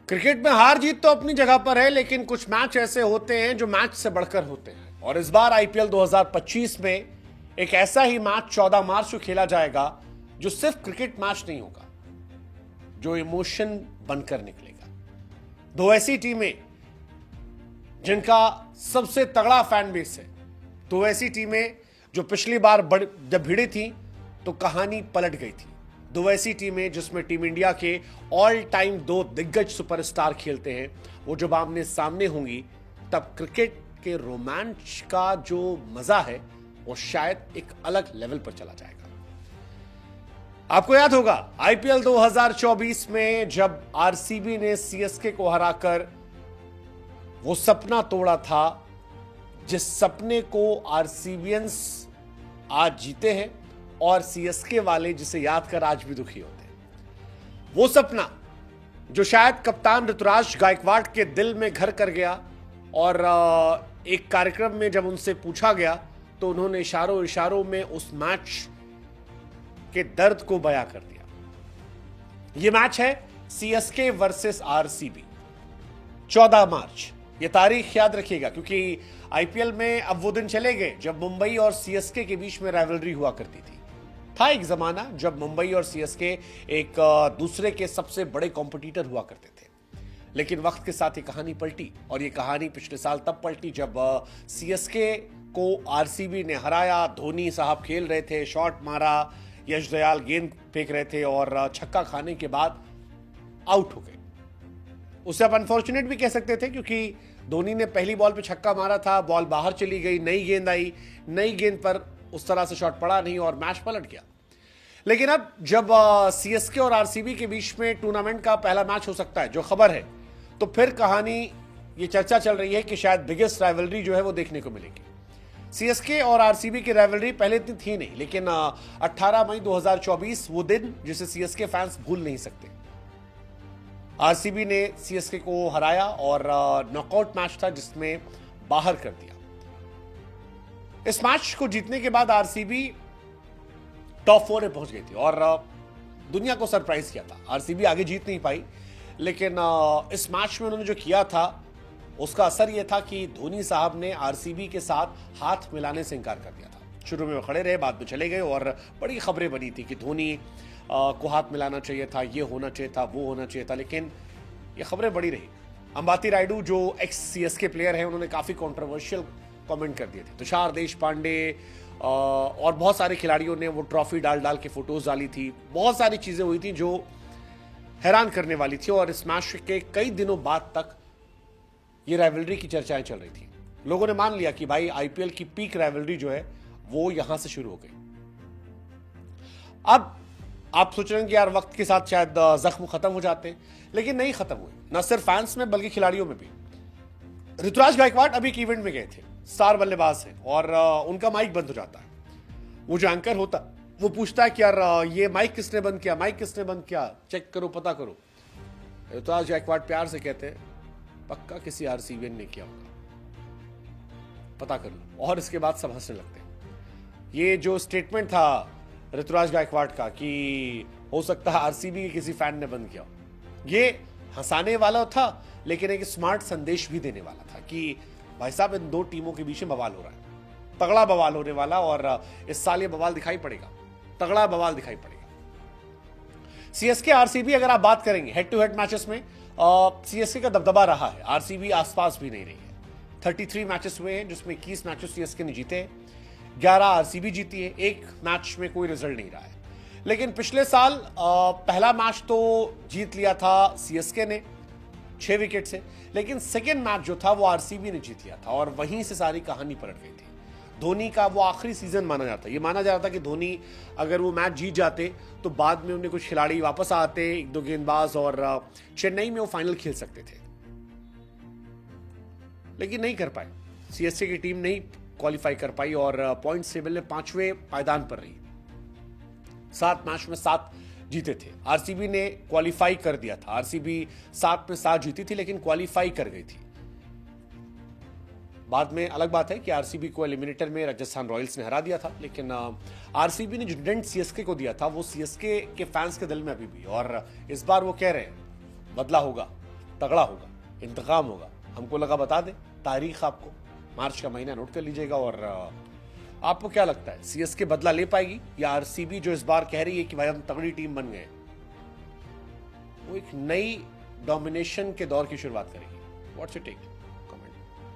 Cricket में हार जीत तो अपनी जगह पर है, लेकिन कुछ मैच ऐसे होते हैं जो मैच से बढ़कर होते हैं। और इस बार आईपीएल 2025 में एक ऐसा ही मैच 14 मार्च को खेला जाएगा जो सिर्फ क्रिकेट मैच नहीं होगा, जो इमोशन बनकर निकलेगा। दो ऐसी टीमें जिनका सबसे तगड़ा फैन बेस है, दो ऐसी टीमें जो पिछली बार जब भिड़ी थी तो कहानी पलट गई थी। दो ऐसी टीमें जिसमें टीम इंडिया के ऑल टाइम दो दिग्गज सुपरस्टार खेलते हैं, वो जब आमने सामने होंगी तब क्रिकेट के रोमांच का जो मजा है वो शायद एक अलग लेवल पर चला जाएगा। आपको याद होगा आईपीएल 2024 में जब आरसीबी ने सीएसके को हराकर वो सपना तोड़ा था, जिस सपने को आरसीबियंस आज जीते हैं और सीएसके वाले जिसे याद कर आज भी दुखी होते हैं। वो सपना जो शायद कप्तान ऋतुराज गायकवाड़ के दिल में घर कर गया, और एक कार्यक्रम में जब उनसे पूछा गया तो उन्होंने इशारों इशारों में उस मैच के दर्द को बयां कर दिया। यह मैच है सीएसके वर्सेस आरसीबी, 14 मार्च। यह तारीख याद रखिएगा, क्योंकि आईपीएल में अब वो दिन चले गए जब मुंबई और सीएसके के बीच में राइवलरी हुआ करती थी। था एक जमाना जब मुंबई और सीएसके एक दूसरे के सबसे बड़े कॉम्पिटिटर हुआ करते थे, लेकिन वक्त के साथ ये कहानी पलटी, और ये कहानी पिछले साल तब पलटी जब सीएसके को आरसीबी ने हराया। धोनी साहब खेल रहे थे, शॉट मारा, यश दयाल गेंद फेंक रहे थे और छक्का खाने के बाद आउट हो गए। उसे आप अनफॉर्चुनेट भी कह सकते थे, क्योंकि धोनी ने पहली बॉल पे छक्का मारा था, बॉल बाहर चली गई, नई गेंद आई, नई गेंद पर उस तरह से शॉट पड़ा नहीं और मैच पलट गया। लेकिन अब जब सीएसके और आरसीबी के बीच में टूर्नामेंट का पहला मैच हो सकता है, जो खबर है, तो फिर कहानी ये चर्चा चल रही है कि शायद बिगेस्ट राइवलरी जो है वो देखने को मिलेगी। सीएसके और आरसीबी की राइवलरी पहले इतनी थी नहीं, लेकिन 18 मई 2024 वो दिन जिसे सीएसके फैंस भूल नहीं सकते। आरसीबी ने सीएसके को हराया और नॉकआउट मैच था जिसमें बाहर कर दिया। इस मैच को जीतने के बाद आरसीबी टॉप 4 में पहुंच गई थी और दुनिया को सरप्राइज किया था। आरसीबी आगे जीत नहीं पाई, लेकिन इस मैच में उन्होंने जो किया था उसका असर यह था कि धोनी साहब ने आरसीबी के साथ हाथ मिलाने से इनकार कर दिया था। शुरू में वो खड़े रहे, बाद में चले गए और बड़ी खबरें बनी थी कि धोनी को हाथ मिलाना चाहिए था, ये होना चाहिए था, वो होना चाहिए था, लेकिन ये खबरें बड़ी रही। अंबाती रायडू जो एक्स सीएसके प्लेयर है, उन्होंने काफी कंट्रोवर्शियल कमेंट कर दिए थे। तुषार देशपांडे और बहुत सारे खिलाड़ियों ने वो ट्रॉफी डाल डाल के फोटोज डाली थी। बहुत सारी चीजें हुई थी जो हैरान करने वाली थी, और इस मैच के कई दिनों बाद तक ये राइवलरी की चर्चाएं चल रही थी। लोगों ने मान लिया कि भाई आईपीएल की पीक राइवलरी जो है वो यहां से शुरू हो गई। अब आप सोच रहे हैं कि यार वक्त के साथ शायद जख्म खत्म हो जाते हैं, लेकिन नहीं खत्म हुए, न सिर्फ फैंस में बल्कि खिलाड़ियों में भी। ऋतुराज गायकवाड़ अभी एक इवेंट में गए थे, स्टार बल्लेबाज हैं, और उनका माइक बंद हो जाता है। वो जो एंकर होता वो पूछता है कि यार ये माइक किसने बंद किया, माइक किसने बंद किया, चेक करो, पता करो। ऋतुराज गायकवाड़ प्यार से कहते हैं पक्का किसी आरसीबी ने किया होगा, पता कर लो। और इसके बाद सब हंसने लगते हैं। ये जो स्टेटमेंट था ऋतुराज गायकवाड़ का कि हो सकता है आरसीबी के किसी फैन ने बंद किया, ये हंसाने वाला था, लेकिन एक स्मार्ट संदेश भी देने वाला था कि भाई साहब इन दो टीमों के बीच में बवाल हो रहा है, तगड़ा बवाल होने वाला, और इस साल ये बवाल दिखाई पड़ेगा, तगड़ा बवाल दिखाई पड़ेगा। सीएसके आरसीबी अगर आप बात करेंगे हेड टू हेड मैचेस में, सीएसके का दबदबा रहा है, आरसीबी आसपास भी नहीं रही है। 33 मैचेस हुए हैं जिसमें 21 मैचेस सीएसके ने जीते हैं, 11 आरसीबी जीती है, एक मैच में कोई रिजल्ट नहीं रहा है। लेकिन पिछले साल पहला मैच तो जीत लिया था सीएसके ने 6 विकेट से, लेकिन सेकेंड मैच जो था वो आरसीबी ने जीत लिया था, और वहीं से सारी कहानी पलट गई थी। धोनी का वो आखिरी सीजन माना जाता है। ये माना जा रहा था कि धोनी अगर वो मैच जीत जाते तो बाद में उन्हें कुछ खिलाड़ी वापस आते, एक दो गेंदबाज, और चेन्नई में वो फाइनल खेल सकते थे, लेकिन नहीं कर पाए। सीएसके की टीम नहीं क्वालिफाई कर पाई और पॉइंट्स टेबल में 5वें पायदान पर रही। 7 मैच में 7 जीते थे। आरसीबी ने क्वालिफाई कर दिया था, आरसीबी 7 में 7 जीती थी, लेकिन क्वालिफाई कर गई थी। बाद में अलग बात है कि आरसीबी को एलिमिनेटर में राजस्थान रॉयल्स ने हरा दिया था, लेकिन आरसीबी ने जो डेंट सीएसके को दिया था वो सीएसके के फैंस के दिल में अभी भी, और इस बार वो कह रहे हैं बदला होगा, तगड़ा होगा, इंतकाम होगा। हमको लगा बता दे तारीख आपको, मार्च का महीना नोट कर लीजिएगा। और आपको क्या लगता है, सीएसके बदला ले पाएगी या आरसीबी जो इस बार कह रही है कि भाई हम तगड़ी टीम बन गए, वो एक नई डोमिनेशन के दौर की शुरुआत करेगी? What's your take?